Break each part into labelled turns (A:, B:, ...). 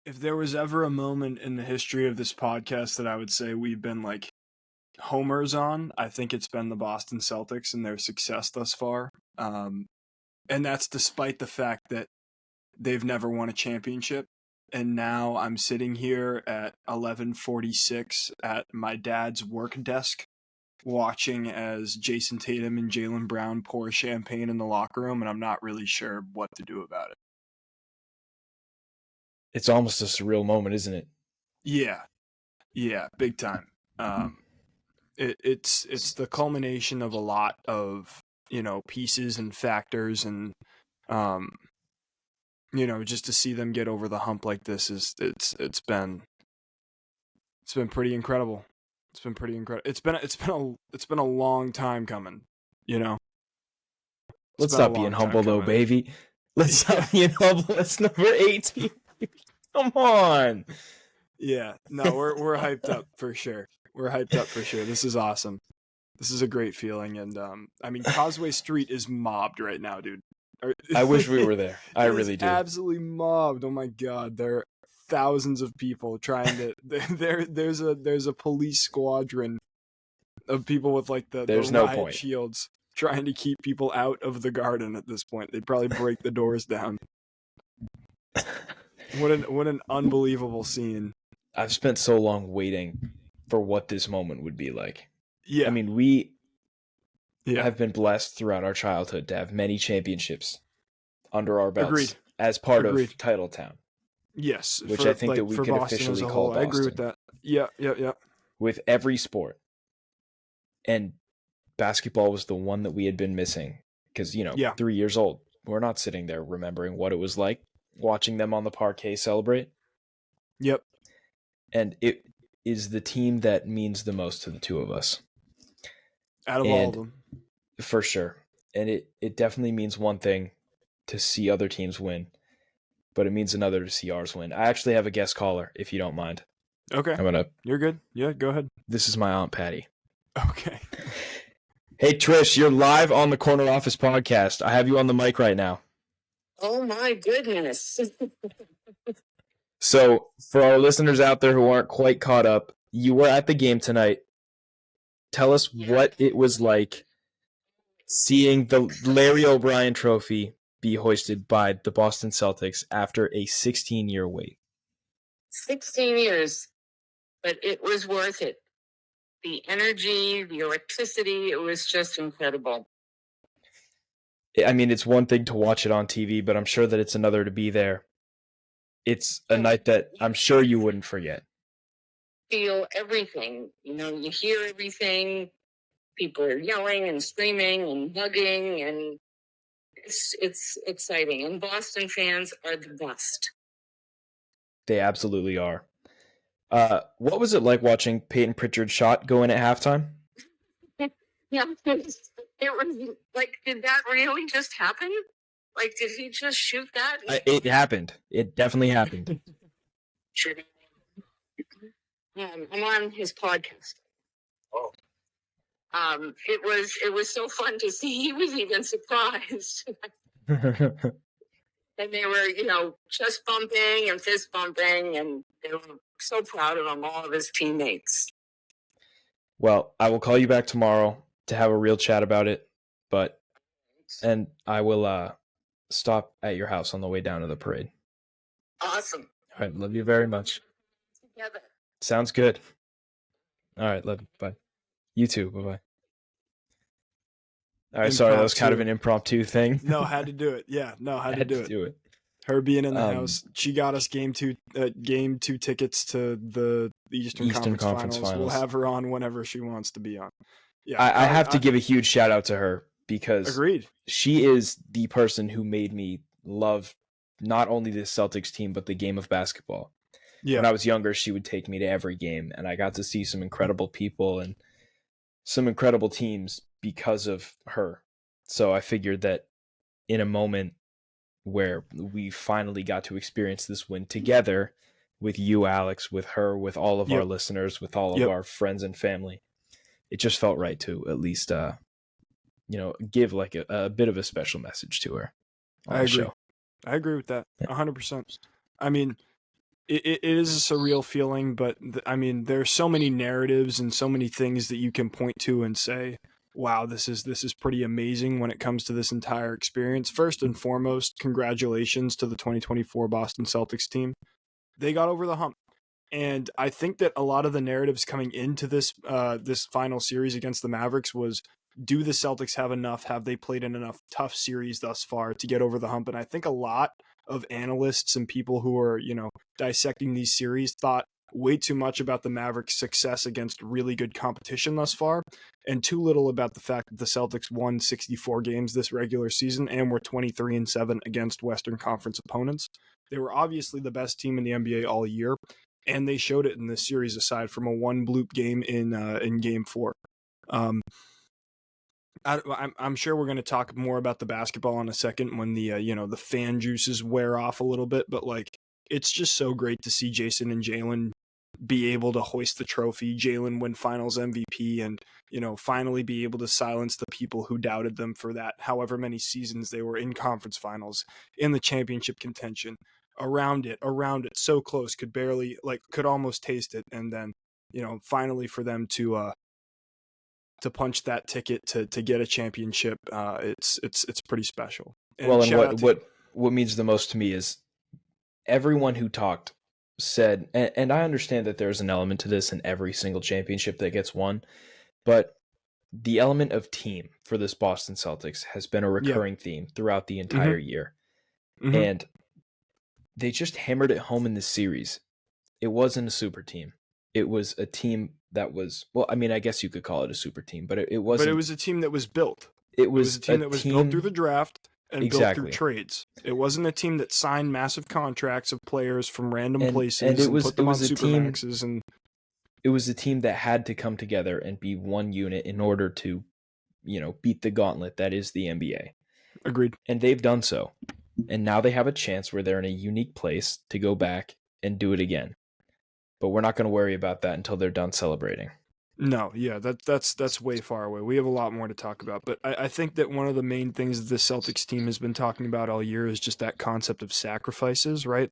A: If there was ever a moment in the history of this podcast that I would say we've been like homers on, I think it's been the Boston Celtics and their success thus far. And that's despite the fact that they've never won a championship. And now I'm sitting here at 11:46 at my dad's work desk watching as Jason Tatum and Jaylen Brown pour champagne in the locker room, and I'm not really sure what to do about it.
B: It's almost a surreal moment, isn't it?
A: Yeah, big time. It's the culmination of a lot of, pieces and factors, and just to see them get over the hump like this it's been pretty incredible. It's been pretty incredible. It's been a long time coming,
B: Let's stop being humble though, baby. Let's stop being humble. That's number 18. Come on.
A: Yeah, no, we're hyped up for sure. This is awesome. This is a great feeling, and Causeway Street is mobbed right now, dude.
B: I wish we were there. I really do.
A: Absolutely mobbed. Oh my god, there are thousands of people trying to. There's a police squadron of people with like the riot shields trying to keep people out of the garden at this point. They'd probably break the doors down. What an unbelievable scene.
B: I've spent so long waiting for what this moment would be like.
A: Yeah.
B: I mean, we have been blessed throughout our childhood to have many championships under our belts as part of Titletown.
A: Yes.
B: Which I think that we could officially call Boston.
A: I agree with that. Yeah.
B: With every sport. And basketball was the one that we had been missing. Because, 3 years old. We're not sitting there remembering what it was like watching them on the parquet celebrate.
A: Yep.
B: And it is the team that means the most to the two of us.
A: Out of all of them.
B: For sure. And it definitely means one thing to see other teams win, but it means another to see ours win. I actually have a guest caller, if you don't mind.
A: Okay. You're good. Yeah, go ahead.
B: This is my Aunt Patty.
A: Okay.
B: Hey, Trish, you're live on the Corner Office podcast. I have you on the mic right now.
C: Oh, my goodness.
B: So, for our listeners out there who aren't quite caught up, you were at the game tonight. Tell us what it was like seeing the Larry O'Brien Trophy be hoisted by the Boston Celtics after a 16-year wait.
C: 16 years, but it was worth it. The energy, the electricity, it was just incredible.
B: I mean, it's one thing to watch it on TV, but I'm sure that it's another to be there. It's a night that I'm sure you wouldn't forget.
C: Feel everything. You hear everything. People are yelling and screaming and hugging, and it's exciting. And Boston fans are the best.
B: They absolutely are. What was it like watching Peyton Pritchard's shot go in at halftime?
C: Yeah, it was like, did that really just happen? Like, did he just shoot that?
B: It happened. It definitely happened.
C: Sure. I'm on his podcast. Oh. It was so fun to see. He was even surprised. And they were, chest bumping and fist bumping, and they were so proud of him, all of his teammates.
B: Well, I will call you back tomorrow to have a real chat about it, and I will stop at your house on the way down to the parade.
C: Awesome.
B: All right, love you very much.
C: Together.
B: Sounds good. All right, love you. Bye. You too. Bye-bye. All right, sorry, that was kind of an impromptu thing.
A: No, had to do it. Yeah, no, had to do it. Her being in the house, she got us game two tickets to the Eastern Conference Finals. We'll have her on whenever she wants to be on. Yeah,
B: I have to give a huge shout out to her because
A: agreed.
B: She is the person who made me love not only the Celtics team but the game of basketball. Yeah. When I was younger, she would take me to every game, and I got to see some incredible people and some incredible teams because of her. So I figured that in a moment where we finally got to experience this win together with you, Alex, with her, with all of our listeners, with all of our friends and family, it just felt right to at least, give like a bit of a special message to her on the show.
A: I agree with that 100%. I mean, it is a surreal feeling, but I mean, there's so many narratives and so many things that you can point to and say, wow, this is pretty amazing when it comes to this entire experience. First and foremost, congratulations to the 2024 Boston Celtics team. They got over the hump. And I think that a lot of the narratives coming into this this final series against the Mavericks was, do the Celtics have enough? Have they played in enough tough series thus far to get over the hump? And I think a lot of analysts and people who are, dissecting these series thought way too much about the Mavericks' success against really good competition thus far, and too little about the fact that the Celtics won 64 games this regular season and were 23-7 against Western Conference opponents. They were obviously the best team in the NBA all year, and they showed it in this series, aside from a one bloop game in Game 4. I'm sure we're going to talk more about the basketball in a second when the fan juices wear off a little bit, but it's just so great to see Jason and Jalen be able to hoist the trophy, Jalen win Finals MVP, and finally be able to silence the people who doubted them for that however many seasons they were in conference finals, in the championship contention, around it, so close, could almost taste it, and then finally for them to punch that ticket to get a championship, it's pretty special.
B: And what means the most to me is everyone who talked said, and I understand that there's an element to this in every single championship that gets won, but the element of team for this Boston Celtics has been a recurring theme throughout the entire year. Mm-hmm. And they just hammered it home in this series. It wasn't a super team. It was a team that was, well, I mean, I guess you could call it a super team, but it wasn't.
A: But it was a team that was built.
B: It was
A: a team that was built through the draft and built through trades. It wasn't a team that signed massive contracts of players from random places and put them on supermaxes. And
B: it was a team that had to come together and be one unit in order to, beat the gauntlet that is the NBA.
A: Agreed.
B: And they've done so. And now they have a chance where they're in a unique place to go back and do it again. But we're not going to worry about that until they're done celebrating.
A: No, yeah, that's way far away. We have a lot more to talk about. But I think that one of the main things that the Celtics team has been talking about all year is just that concept of sacrifices, right?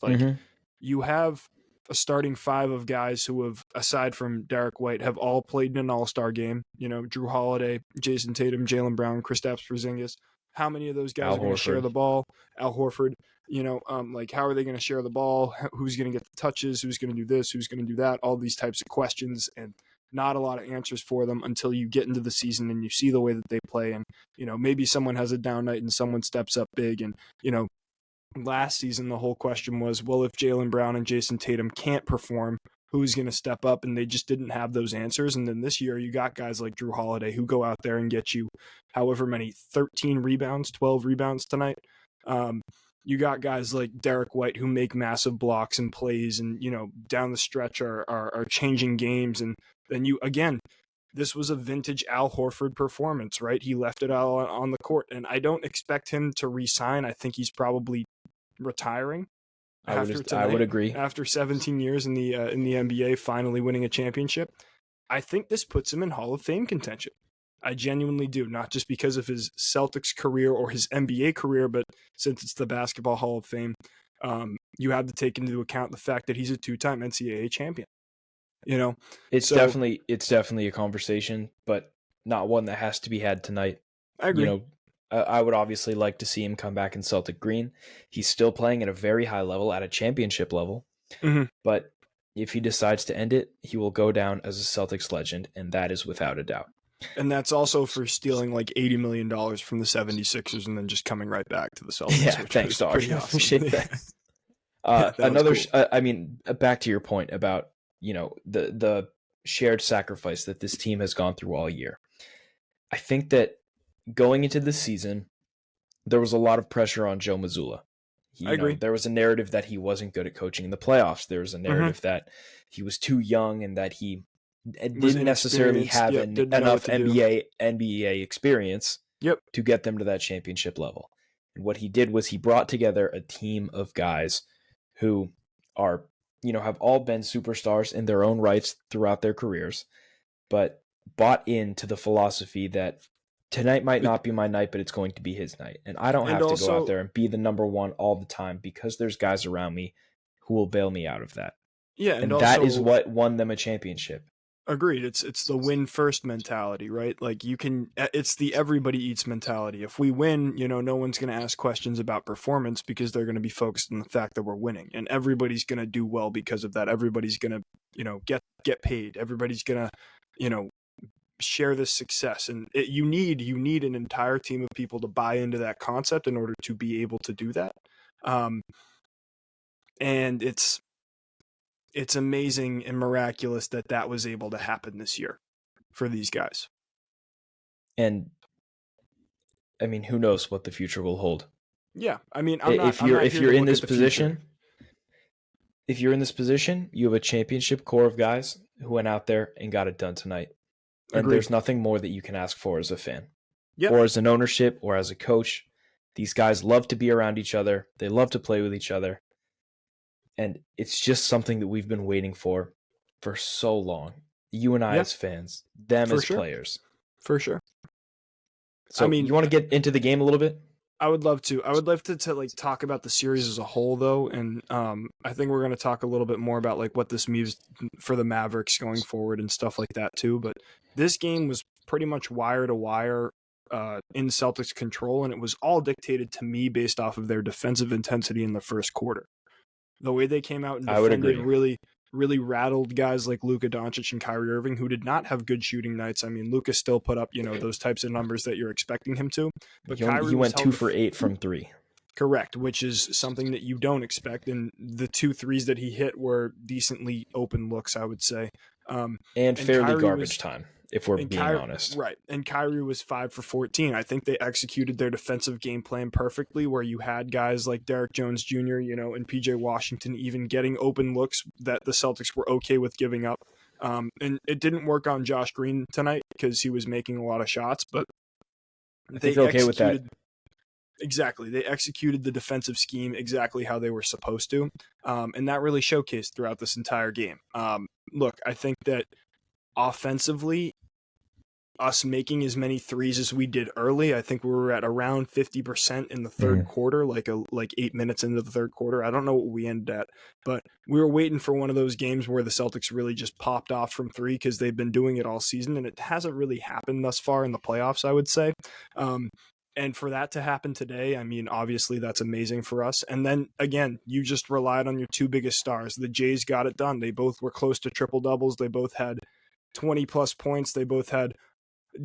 A: You have a starting five of guys who have, aside from Derek White, have all played in an all-star game. Drew Holiday, Jason Tatum, Jaylen Brown, Kristaps Porzingis. How many of those guys are going to share the ball? Al Horford. How are they going to share the ball? Who's going to get the touches? Who's going to do this? Who's going to do that? All these types of questions, and not a lot of answers for them until you get into the season and you see the way that they play. And, maybe someone has a down night and someone steps up big. And, last season, the whole question was, well, if Jaylen Brown and Jason Tatum can't perform, who's going to step up? And they just didn't have those answers. And then this year you got guys like Drew Holiday who go out there and get you however many, 13 rebounds, 12 rebounds tonight. You got guys like Derek White who make massive blocks and plays and, down the stretch are changing games. And then this was a vintage Al Horford performance, right? He left it all on the court, and I don't expect him to re-sign. I think he's probably retiring.
B: I would agree.
A: After 17 years in the NBA, finally winning a championship, I think this puts him in Hall of Fame contention. I genuinely do, not just because of his Celtics career or his NBA career, but since it's the Basketball Hall of Fame, you have to take into account the fact that he's a two-time NCAA champion.
B: It's definitely a conversation, but not one that has to be had tonight.
A: I agree.
B: I would obviously like to see him come back in Celtic green. He's still playing at a very high level, at a championship level. Mm-hmm. But if he decides to end it, he will go down as a Celtics legend, and that is without a doubt.
A: And that's also for stealing like $80 million from the 76ers and then just coming right back to the Celtics.
B: Yeah, thanks, Dog.
A: Pretty awesome.
B: Appreciate that. Cool. Back to your point about, the shared sacrifice that this team has gone through all year. I think that going into this season, there was a lot of pressure on Joe Mazzulla.
A: I agree.
B: There was a narrative that he wasn't good at coaching in the playoffs. There was a narrative that he was too young and that he didn't necessarily have enough NBA experience to get them to that championship level. And what he did was he brought together a team of guys who are, have all been superstars in their own rights throughout their careers, but bought into the philosophy that tonight might not be my night, but it's going to be his night. And I don't have to go out there and be the number one all the time because there's guys around me who will bail me out of that.
A: Yeah,
B: and
A: also,
B: that is what won them a championship.
A: Agreed. It's the win first mentality, right? Like it's the everybody eats mentality. If we win, no one's going to ask questions about performance because they're going to be focused on the fact that we're winning, and everybody's going to do well because of that. Everybody's going to, get paid. Everybody's going to, share this success, and you need an entire team of people to buy into that concept in order to be able to do that. And it's amazing and miraculous that was able to happen this year for these guys.
B: And I mean, who knows what the future will hold?
A: Yeah, I mean,
B: if you're in this position, you have a championship core of guys who went out there and got it done tonight. And
A: Agreed.
B: There's nothing more that you can ask for as a fan,
A: yep.
B: or as an ownership, or as a coach. These guys love to be around each other. They love to play with each other. And it's just something that we've been waiting for so long. You and I as fans, them
A: for
B: as
A: sure.
B: players.
A: For sure.
B: So, I mean, you want to get into the game a little bit?
A: I would love to. I would love to like talk about the series as a whole, though, and I think we're going to talk a little bit more about like what this means for the Mavericks going forward and stuff like that too. But this game was pretty much wire to wire in Celtics control, and it was all dictated to me based off of their defensive intensity in the first quarter. The way they came out and defended really rattled guys like Luka Doncic and Kyrie Irving, who did not have good shooting nights. I mean, Luka still put up, those types of numbers that you're expecting him to. But
B: he went 2 for 8 from 3.
A: Correct, which is something that you don't expect. And the 2 threes that he hit were decently open looks, I would say.
B: And fairly Kyrie garbage time, if we're being honest.
A: Right. And Kyrie was 5 for 14. I think they executed their defensive game plan perfectly, where you had guys like Derek Jones Jr., and PJ Washington even getting open looks that the Celtics were okay with giving up. And it didn't work on Josh Green tonight because he was making a lot of shots, but
B: I think they're okay with that.
A: Exactly. They executed the defensive scheme exactly how they were supposed to. And that really showcased throughout this entire game. Look, I think that offensively, us making as many threes as we did early, I think we were at around 50% in the third quarter, like 8 minutes into the third quarter. I don't know what we ended at, but we were waiting for one of those games where the Celtics really just popped off from 3 because they've been doing it all season, and it hasn't really happened thus far in the playoffs, I would say. And for that to happen today, I mean, obviously that's amazing for us. And then again, you just relied on your 2 biggest stars. The Jays got it done. They both were close to triple doubles. They both had 20 plus points. They both had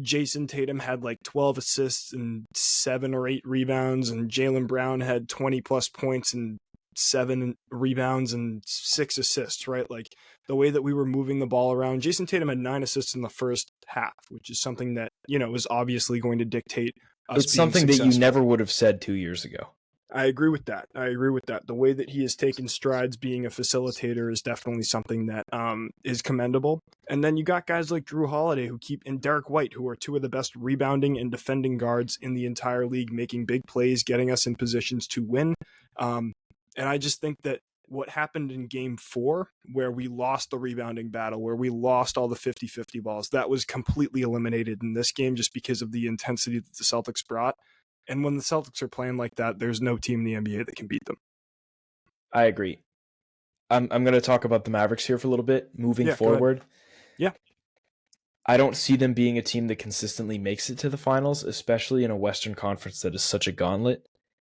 A: Jason Tatum had like 12 assists and 7 or 8 rebounds, and Jaylen Brown had 20 plus points and 7 rebounds and 6 assists, right? Like the way that we were moving the ball around. Jason Tatum had 9 assists in the first half, which is something that, is obviously going to dictate us.
B: It's something that you never would have said 2 years ago.
A: I agree with that. The way that he has taken strides being a facilitator is definitely something that is commendable. And then you got guys like Drew Holiday and Derek White, who are 2 of the best rebounding and defending guards in the entire league, making big plays, getting us in positions to win. And I just think that what happened in game 4, where we lost the rebounding battle, where we lost all the 50-50 balls, that was completely eliminated in this game just because of the intensity that the Celtics brought. And when the Celtics are playing like that, there's no team in the NBA that can beat them.
B: I agree. I'm going to talk about the Mavericks here for a little bit, moving forward.
A: Yeah.
B: I don't see them being a team that consistently makes it to the finals, especially in a Western Conference that is such a gauntlet.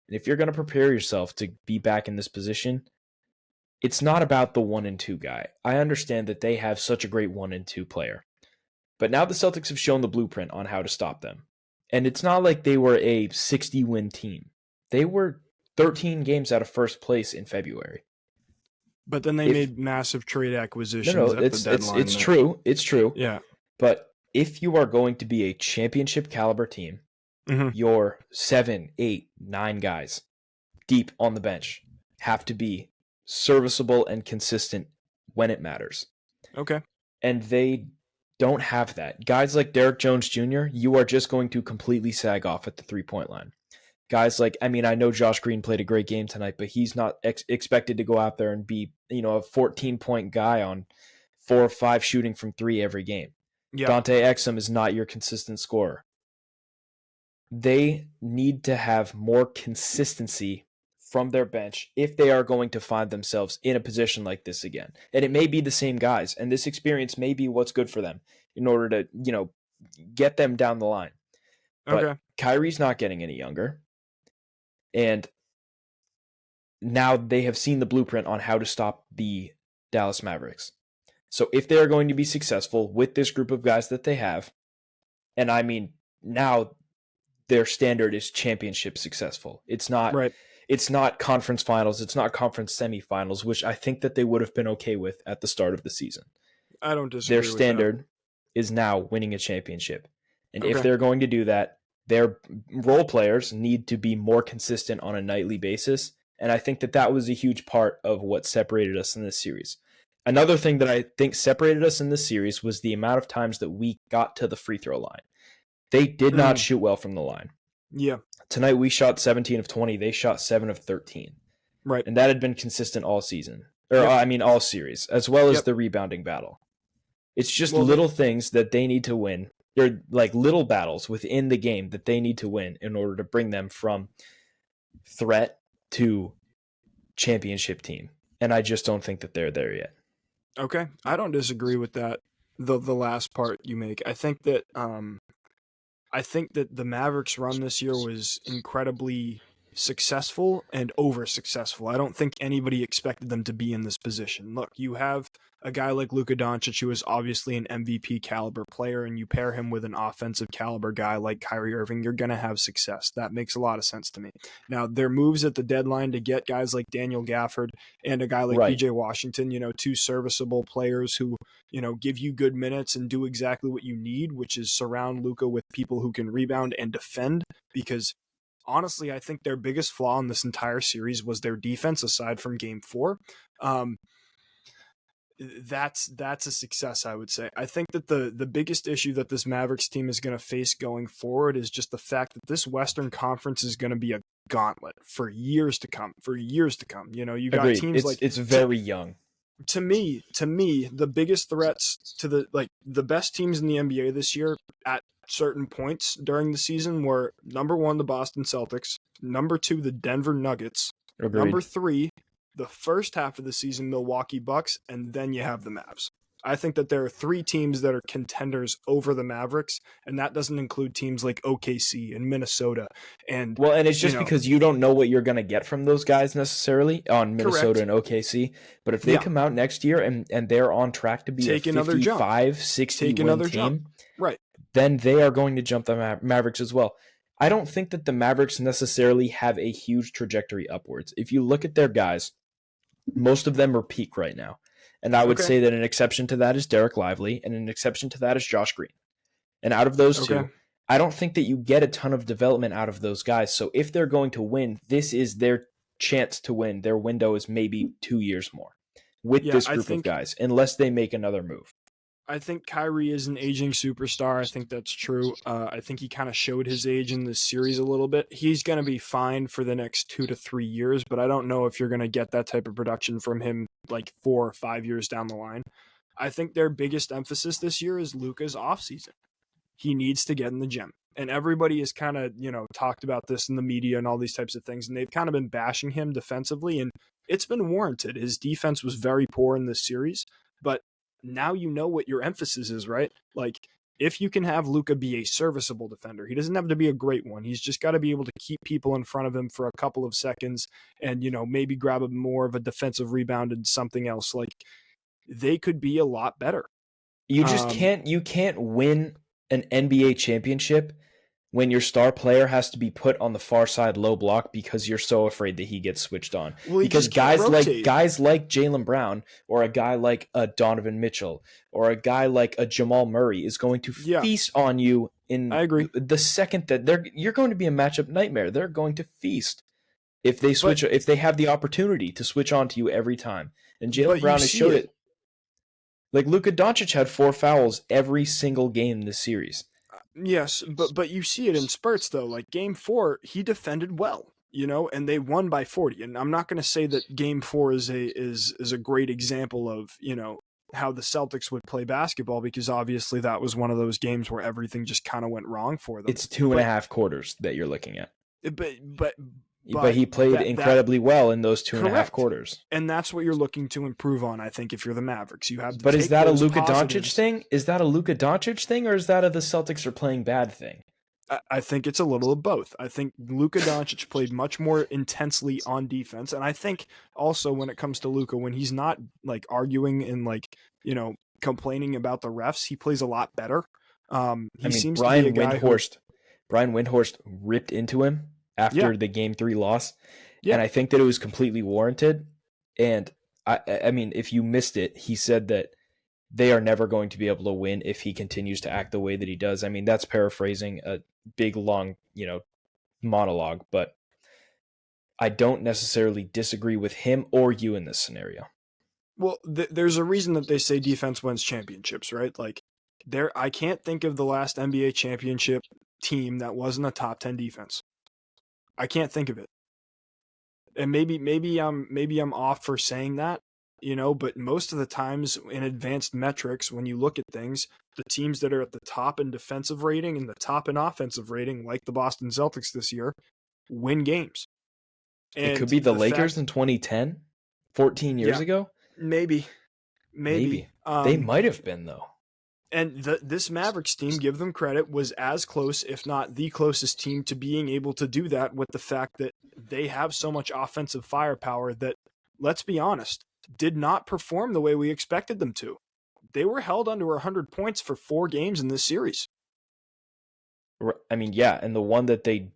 B: And if you're going to prepare yourself to be back in this position, it's not about the 1 and 2 guy. I understand that they have such a great 1 and 2 player. But now the Celtics have shown the blueprint on how to stop them. And it's not like they were a 60-win team. They were 13 games out of first place in February.
A: But then they made massive trade acquisitions at the deadline.
B: It's true. It's true.
A: Yeah.
B: But if you are going to be a championship caliber team, your 7, 8, 9 guys deep on the bench have to be serviceable and consistent when it matters.
A: Okay.
B: And they don't have that. Guys like Derek Jones Jr., you are just going to completely sag off at the 3-point line. Guys like, I know Josh Green played a great game tonight, but he's not expected to go out there and be, a 14-point guy on 4 or 5 shooting from 3 every game. Yeah. Dante Exum is not your consistent scorer. They need to have more consistency from their bench if they are going to find themselves in a position like this again. And it may be the same guys, and this experience may be what's good for them in order to, get them down the line. But Kyrie's not getting any younger. And now they have seen the blueprint on how to stop the Dallas Mavericks. So if they are going to be successful with this group of guys that they have, and I mean, now their standard is championship successful. It's not It's not conference finals. It's not conference semifinals, which I think that they would have been okay with at the start of the season.
A: I don't disagree
B: Their
A: with
B: standard is now winning a championship. And if they're going to do that, their role players need to be more consistent on a nightly basis. And I think that that was a huge part of what separated us in this series. Another thing that I think separated us in this series was the amount of times that we got to the free throw line. They did not shoot well from the line.
A: Yeah.
B: Tonight we shot 17 of 20. They shot 7 of 13.
A: Right.
B: And that had been consistent all season. Or, all series, as well as the rebounding battle. It's just little things that they need to win. They're like little battles within the game that they need to win in order to bring them from threat to championship team. And I just don't think that they're there yet.
A: Okay. I don't disagree with that. The last part you make. I think that the Mavericks run this year was incredibly successful and over successful. I don't think anybody expected them to be in this position. Look, you have a guy like Luka Doncic, who is obviously an MVP caliber player, and you pair him with an offensive caliber guy like Kyrie Irving, you're going to have success. That makes a lot of sense to me. Now, their moves at the deadline to get guys like Daniel Gafford and a guy like PJ Washington, two serviceable players who, give you good minutes and do exactly what you need, which is surround Luka with people who can rebound and defend, because honestly, I think their biggest flaw in this entire series was their defense, aside from Game 4. That's a success, I would say. I think that the biggest issue that this Mavericks team is going to face going forward is just the fact that this Western Conference is going to be a gauntlet for years to come. You got teams
B: it's very young.
A: To me, the biggest threats to the best teams in the NBA this year at certain points during the season were number 1, the Boston Celtics, number 2, the Denver Nuggets, number 3, the first half of the season, Milwaukee Bucks, and then you have the Mavs. I think that there are 3 teams that are contenders over the Mavericks, and that doesn't include teams like OKC and Minnesota. And
B: it's just because you don't know what you're going to get from those guys necessarily on Minnesota and OKC. But if they come out next year and they're on track to be a 55, 60 win team,
A: right,
B: then they are going to jump the Mavericks as well. I don't think that the Mavericks necessarily have a huge trajectory upwards. If you look at their guys, most of them are peak right now. And I would say that an exception to that is Derek Lively, and an exception to that is Josh Green. And out of those two, I don't think that you get a ton of development out of those guys. So if they're going to win, this is their chance to win. Their window is maybe 2 years more with this group of guys, unless they make another move.
A: I think Kyrie is an aging superstar. I think that's true. I think he kind of showed his age in this series a little bit. He's going to be fine for the next 2 to 3 years, but I don't know if you're going to get that type of production from him like 4 or 5 years down the line. I think their biggest emphasis this year is Luka's offseason. He needs to get in the gym. And everybody has kind of, talked about this in the media and all these types of things, and they've kind of been bashing him defensively, and it's been warranted. His defense was very poor in this series, but now you know what your emphasis is, right? Like, if you can have Luka be a serviceable defender, he doesn't have to be a great one. He's just got to be able to keep people in front of him for a couple of seconds and, maybe grab a more of a defensive rebound and something else. Like, they could be a lot better.
B: You just can't win an NBA championship when your star player has to be put on the far side low block because you're so afraid that he gets switched on. Because guys like Jaylen Brown, or a guy like a Donovan Mitchell, or a guy like a Jamal Murray is going to feast on you in the second that you're going to be a matchup nightmare. They're going to feast if they switch, if they have the opportunity to switch on to you every time. And Jaylen Brown has showed it. Like, Luka Doncic had 4 fouls every single game this series.
A: Yes, but you see it in spurts, though. Like, Game 4, he defended well, and they won by 40. And I'm not going to say that Game 4 is a great example of, how the Celtics would play basketball, because obviously that was one of those games where everything just kind of went wrong for them.
B: It's 2.5 quarters that you're looking at.
A: But
B: But he played incredibly well in those 2.5 quarters.
A: And that's what you're looking to improve on, I think, if you're the Mavericks. You have to
B: But is that a Luka Doncic thing? Is that a Luka Doncic thing, or is that the Celtics are playing bad thing?
A: I think it's a little of both. I think Luka Doncic played much more intensely on defense. And I think also when it comes to Luka, when he's not like arguing and like, complaining about the refs, he plays a lot better. Seems
B: Brian
A: to be a guy
B: Brian Windhorst ripped into him after the Game 3 loss. Yeah. And I think that it was completely warranted. And I mean, if you missed it, he said that they are never going to be able to win if he continues to act the way that he does. I mean, that's paraphrasing a big, long, monologue, but I don't necessarily disagree with him or you in this scenario.
A: Well, there's a reason that they say defense wins championships, right? Like, I can't think of the last NBA championship team that wasn't a top 10 defense. I can't think of it. And maybe I'm off for saying that, but most of the times in advanced metrics, when you look at things, the teams that are at the top in defensive rating and the top in offensive rating, like the Boston Celtics this year, win games.
B: And it could be the Lakers in 2010, 14 years ago.
A: Maybe.
B: They might have been, though.
A: And this Mavericks team, give them credit, was as close, if not the closest team to being able to do that, with the fact that they have so much offensive firepower that, let's be honest, did not perform the way we expected them to. They were held under 100 points for 4 games in this series.
B: I mean, yeah, and the one that they...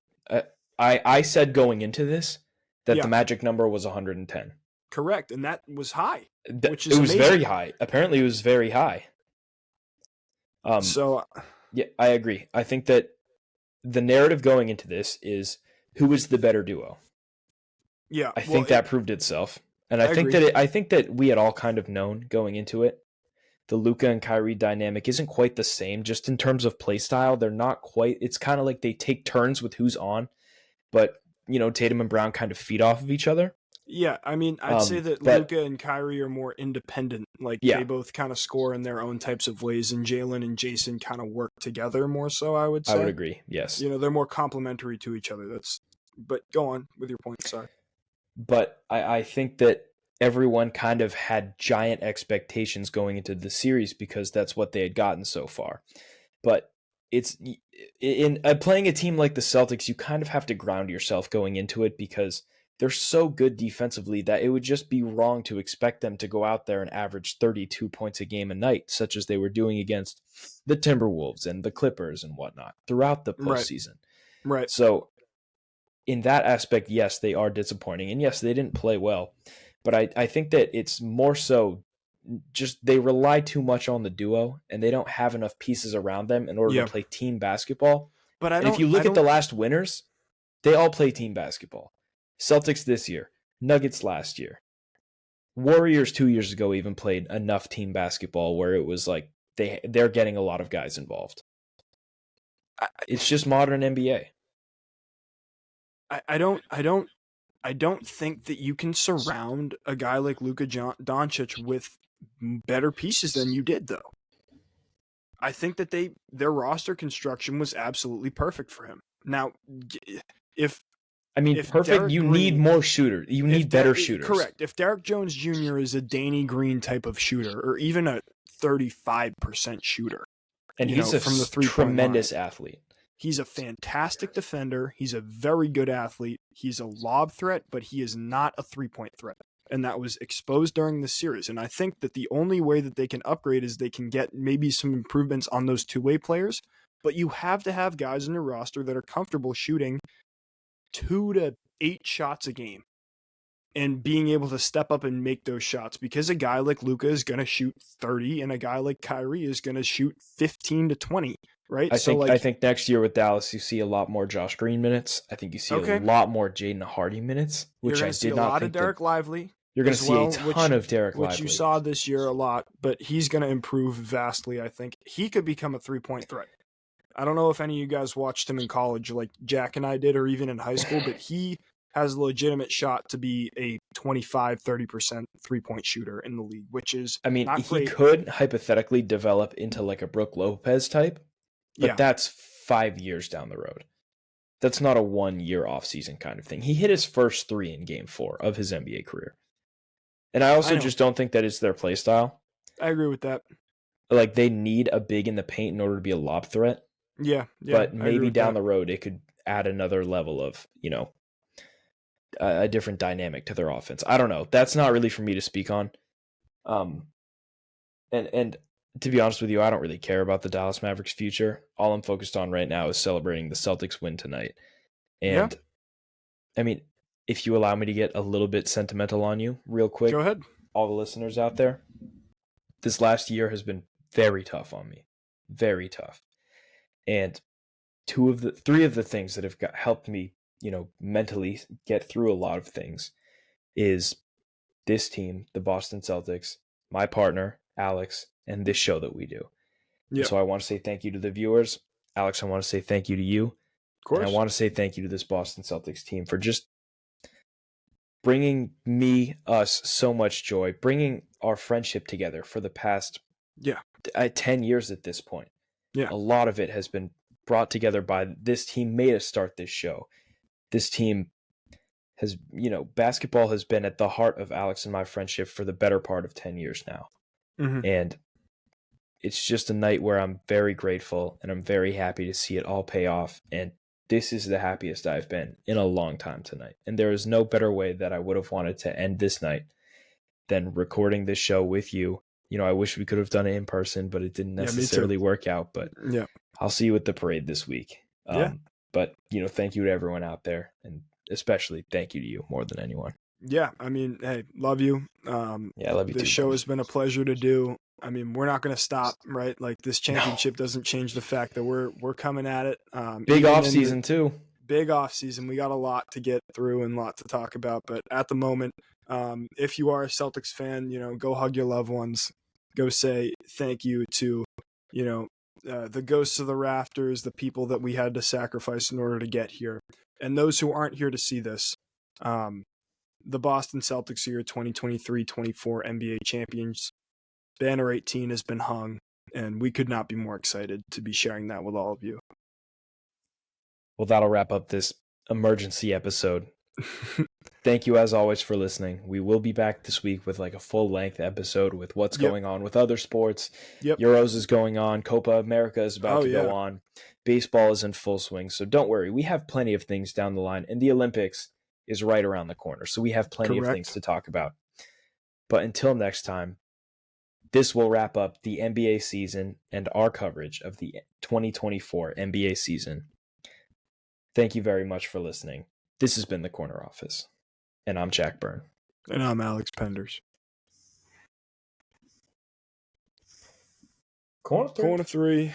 B: I said going into this that the magic number was 110.
A: Correct, and that was high, which
B: is amazing. Very high. Apparently, it was very high. Yeah, I agree. I think that the narrative going into this is who is the better duo.
A: Yeah,
B: I think that proved itself, and I think that we had all kind of known going into it. The Luka and Kyrie dynamic isn't quite the same, just in terms of play style. They're not quite. It's kind of like they take turns with who's on, but Tatum and Brown kind of feed off of each other.
A: Yeah, I mean, I'd say that Luka and Kyrie are more independent. Like, they both kind of score in their own types of ways, and Jalen and Jason kind of work together more so, I would say.
B: I would agree, yes.
A: They're more complementary to each other. But go on with your point, sorry.
B: But I think that everyone kind of had giant expectations going into the series because that's what they had gotten so far. But it's in playing a team like the Celtics, you kind of have to ground yourself going into it because they're so good defensively that it would just be wrong to expect them to go out there and average 32 points a game a night, such as they were doing against the Timberwolves and the Clippers and whatnot throughout the postseason.
A: Right.
B: So in that aspect, yes, they are disappointing. And yes, they didn't play well. But I think that it's more so just they rely too much on the duo and they don't have enough pieces around them in order to play team basketball.
A: But
B: if you look at the last winners, they all play team basketball. Celtics this year, Nuggets last year. Warriors 2 years ago even played enough team basketball where it was like they're getting a lot of guys involved. It's just modern NBA.
A: I don't think that you can surround a guy like Luka Doncic with better pieces than you did, though. I think that their roster construction was absolutely perfect for him. Now, if
B: perfect.
A: Derek
B: you
A: Green,
B: need more shooters. You need better shooters.
A: Correct. If Derek Jones Jr. is a Danny Green type of shooter, or even a 35% shooter,
B: and he's from the tremendous athlete.
A: He's a fantastic defender. He's a very good athlete. He's a lob threat, but he is not a three-point threat. And that was exposed during the series. And I think that the only way that they can upgrade is they can get maybe some improvements on those two-way players. But you have to have guys in your roster that are comfortable shooting 2 to 8 shots a game and being able to step up and make those shots, because a guy like Luka is going to shoot 30 and a guy like Kyrie is going to shoot 15 to 20, right?
B: I think next year with Dallas, you see a lot more Josh Green minutes. I think you see a lot more Jaden Hardy minutes, which I did not think.
A: You're going to see a lot of Derek Lively.
B: You're going to see a ton of Derek Lively.
A: Which you saw this year a lot, but he's going to improve vastly, I think. He could become a three-point threat. I don't know if any of you guys watched him in college like Jack and I did, or even in high school, but he has a legitimate shot to be a 25-30% three-point shooter in the league, which is not great.
B: He could hypothetically develop into like a Brook Lopez type, but that's 5 years down the road. That's not a 1 year off season kind of thing. He hit his first 3 in game 4 of his NBA career. And I also just don't think that is their play style.
A: I agree with that.
B: Like, they need a big in the paint in order to be a lob threat.
A: Yeah.
B: But maybe down the road, it could add another level of, a different dynamic to their offense. I don't know. That's not really for me to speak on. And to be honest with you, I don't really care about the Dallas Mavericks' future. All I'm focused on right now is celebrating the Celtics win tonight. And, I mean, if you allow me to get a little bit sentimental on you real quick.
A: Go ahead.
B: All the listeners out there, this last year has been very tough on me. Very tough. And 3 of the things that have helped me, mentally get through a lot of things is this team, the Boston Celtics, my partner, Alex, and this show that we do. Yep. So I want to say thank you to the viewers. Alex, I want to say thank you to you. Of course. And I want to say thank you to this Boston Celtics team for just bringing us so much joy, bringing our friendship together for the past 10 years at this point. Yeah. A lot of it has been brought together by this team made us start this show. This team has, basketball has been at the heart of Alex and my friendship for the better part of 10 years now. Mm-hmm. And it's just a night where I'm very grateful and I'm very happy to see it all pay off. And this is the happiest I've been in a long time tonight. And there is no better way that I would have wanted to end this night than recording this show with you. I wish we could have done it in person, but it didn't necessarily work out. But I'll see you at the parade this week. But, thank you to everyone out there. And especially thank you to you more than anyone.
A: Yeah. I mean, hey, love you.
B: I love you too.
A: The show has been a pleasure to do. I mean, we're not going to stop, right? Like, this championship doesn't change the fact that we're coming at it.
B: Big off season too.
A: Big off season. We got a lot to get through and a lot to talk about. But at the moment, if you are a Celtics fan, go hug your loved ones. Go say thank you to, the ghosts of the rafters, the people that we had to sacrifice in order to get here. And those who aren't here to see this, the Boston Celtics are your 2023-24 NBA champions. Banner 18 has been hung, and we could not be more excited to be sharing that with all of you.
B: Well, that'll wrap up this emergency episode. Thank you, as always, for listening. We will be back this week with a full-length episode with what's going on with other sports. Euros is going on. Copa America is about to go on. Baseball is in full swing, so don't worry. We have plenty of things down the line, and the Olympics is right around the corner, so we have plenty of things to talk about. But until next time, this will wrap up the NBA season and our coverage of the 2024 NBA season. Thank you very much for listening. This has been The Corner Office, and I'm Jack Byrne.
A: And I'm Alex Penders.
B: Corner 3.